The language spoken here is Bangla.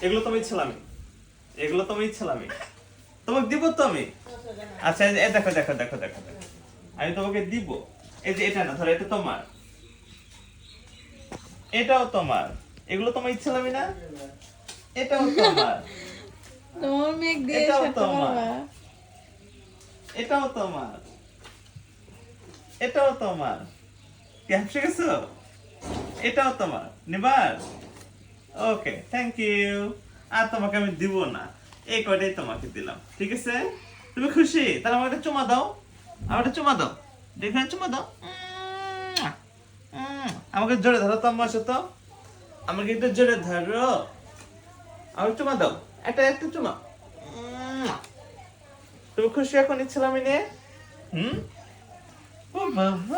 এগুলো তুমি ছিলামি, এগুলো তুমি ছিলামি, তোমাকে দিব তো আমি। আচ্ছা এই দেখো দেখো দেখো দেখো দেখো, আমি তোমাকে দিব। এই যে এটা না, ধরো এটা তোমার, এটাও তোমার, এগুলো তোমার ছিলামি না, এটাও তোমার, তোমার মেঘ দিয়ে এটাও সারতে তোমার, পারবা। এটাও তোমার, এটাও তোমার। কি হাসে গেছো? এটাও তোমার, নিবার? ওকে, থ্যাংক ইউ। আর তোমাকে আমি দিব না, এই কয়টাই তোমাকে দিলাম, ঠিক আছে? তুমি খুশি? তাহলে আমাকে একটা চুমা দাও, আমার একটা চুমা দাও, দেখে চুমা দাও। আমাকে জোরে ধরো তো আমার সাথে, আমাকে একটু জোরে ধরো, আমাকে চুমা দাও, একটা একটা চুমা। তুমি খুশি এখন ইচ্ছিলাম নিয়ে? হুম, ও বাবা।